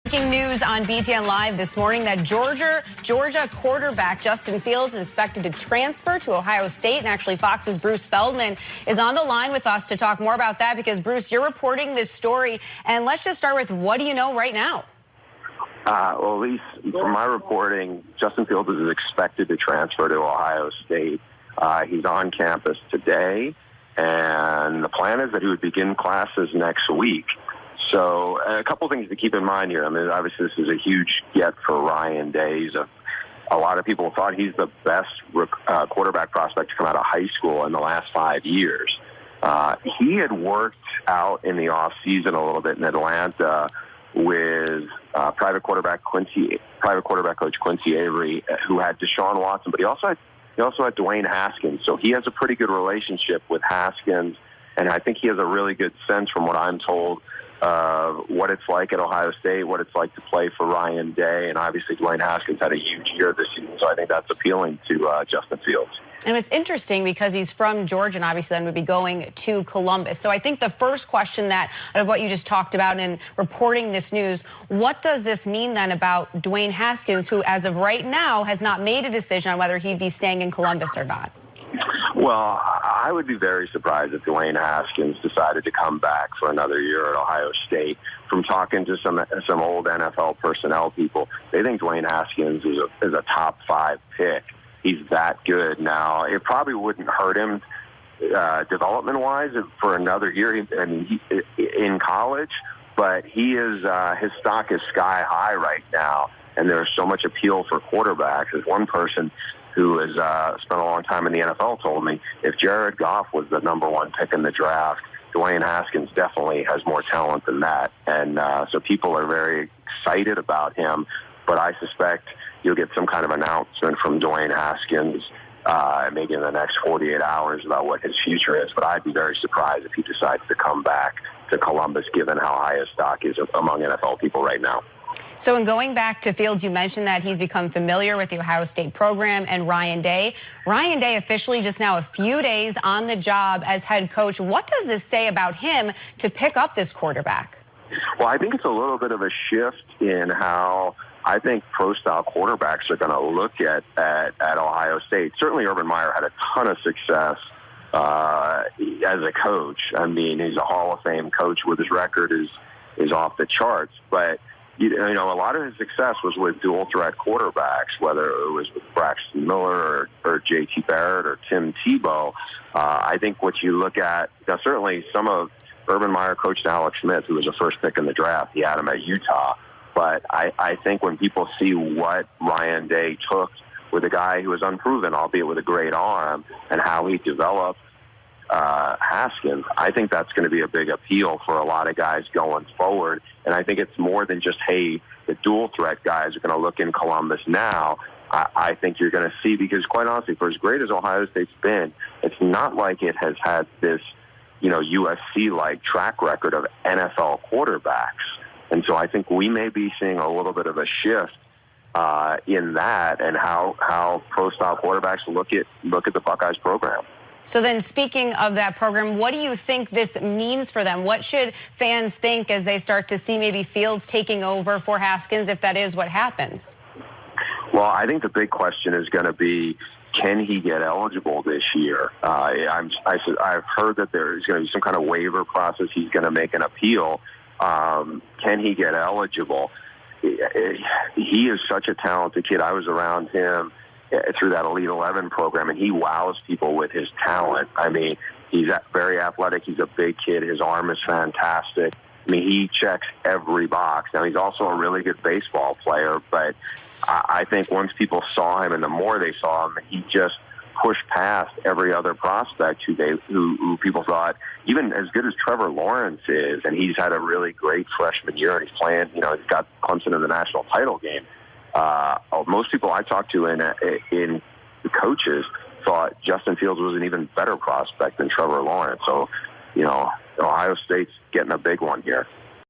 Breaking news on BTN Live this morning that Georgia quarterback Justin Fields is expected to transfer to Ohio State. And actually, Fox's Bruce Feldman is on the line with us to talk more about that because, Bruce, you're reporting this story. And let's just start with, what do you know right now? Well, at least from my reporting, Justin Fields is expected to transfer to Ohio State. He's on campus today, and the plan is that he would begin classes next week. So a couple things to keep in mind here. I mean, obviously, this is a huge get for Ryan Day. A lot of people thought he's the best quarterback prospect to come out of high school in the last 5 years. He had worked out in the offseason a little bit in Atlanta with private quarterback coach Quincy Avery, who had Deshaun Watson, but he also had Dwayne Haskins. So he has a pretty good relationship with Haskins, and I think he has a really good sense, from what I'm told, of what it's like at Ohio State, what it's like to play for Ryan Day, and obviously Dwayne Haskins had a huge year this season, so I think that's appealing to Justin Fields. And it's interesting because he's from Georgia and obviously then would be going to Columbus. So I think the first question that, out of what you just talked about in reporting this news, what does this mean then about Dwayne Haskins, who as of right now has not made a decision on whether he'd be staying in Columbus or not? Well, I would be very surprised if Dwayne Haskins decided to come back for another year at Ohio State. From talking to some old NFL personnel people, they think Dwayne Haskins is a top 5 pick. He's that good. Now, it probably wouldn't hurt him development-wise for another year in college, but his stock is sky high right now, and there's so much appeal for quarterbacks. As one person who has spent a long time in the NFL told me, if Jared Goff was the #1 pick in the draft, Dwayne Haskins definitely has more talent than that. And so people are very excited about him, but I suspect you'll get some kind of announcement from Dwayne Haskins maybe in the next 48 hours about what his future is. But I'd be very surprised if he decides to come back to Columbus, given how high his stock is among NFL people right now. So in going back to Fields, you mentioned that he's become familiar with the Ohio State program and Ryan Day. Ryan Day officially just now a few days on the job as head coach. What does this say about him to pick up this quarterback? Well, I think it's a little bit of a shift in how I think pro-style quarterbacks are going to look at Ohio State. Certainly Urban Meyer had a ton of success as a coach. I mean, he's a Hall of Fame coach with his record is off the charts, but you know, a lot of his success was with dual-threat quarterbacks, whether it was with Braxton Miller or J.T. Barrett or Tim Tebow. I think what you look at, now certainly some of Urban Meyer coached Alex Smith, who was a first pick in the draft. He had him at Utah. But I think when people see what Ryan Day took with a guy who was unproven, albeit with a great arm, and how he developed Haskins, I think that's going to be a big appeal for a lot of guys going forward. And I think it's more than just, hey, the dual threat guys are going to look in Columbus now. I think you're going to see, because quite honestly, for as great as Ohio State's been, it's not like it has had this, USC-like track record of NFL quarterbacks. And so I think we may be seeing a little bit of a shift in that, and how pro-style quarterbacks look at the Buckeyes program. So then, speaking of that program, what do you think this means for them? What should fans think as they start to see maybe Fields taking over for Haskins, if that is what happens? Well, I think the big question is going to be, can he get eligible this year? I've heard that there's going to be some kind of waiver process. He's going to make an appeal. Can he get eligible? He is such a talented kid. I was around him through that Elite 11 program, and he wows people with his talent. I mean, he's very athletic. He's a big kid. His arm is fantastic. I mean, he checks every box. Now, he's also a really good baseball player, but I think once people saw him, and the more they saw him, he just pushed past every other prospect who people thought, even as good as Trevor Lawrence is, and he's had a really great freshman year, and he's playing, he's got Clemson in the national title game. Most people I talked to in the coaches thought Justin Fields was an even better prospect than Trevor Lawrence. So, Ohio State's getting a big one here.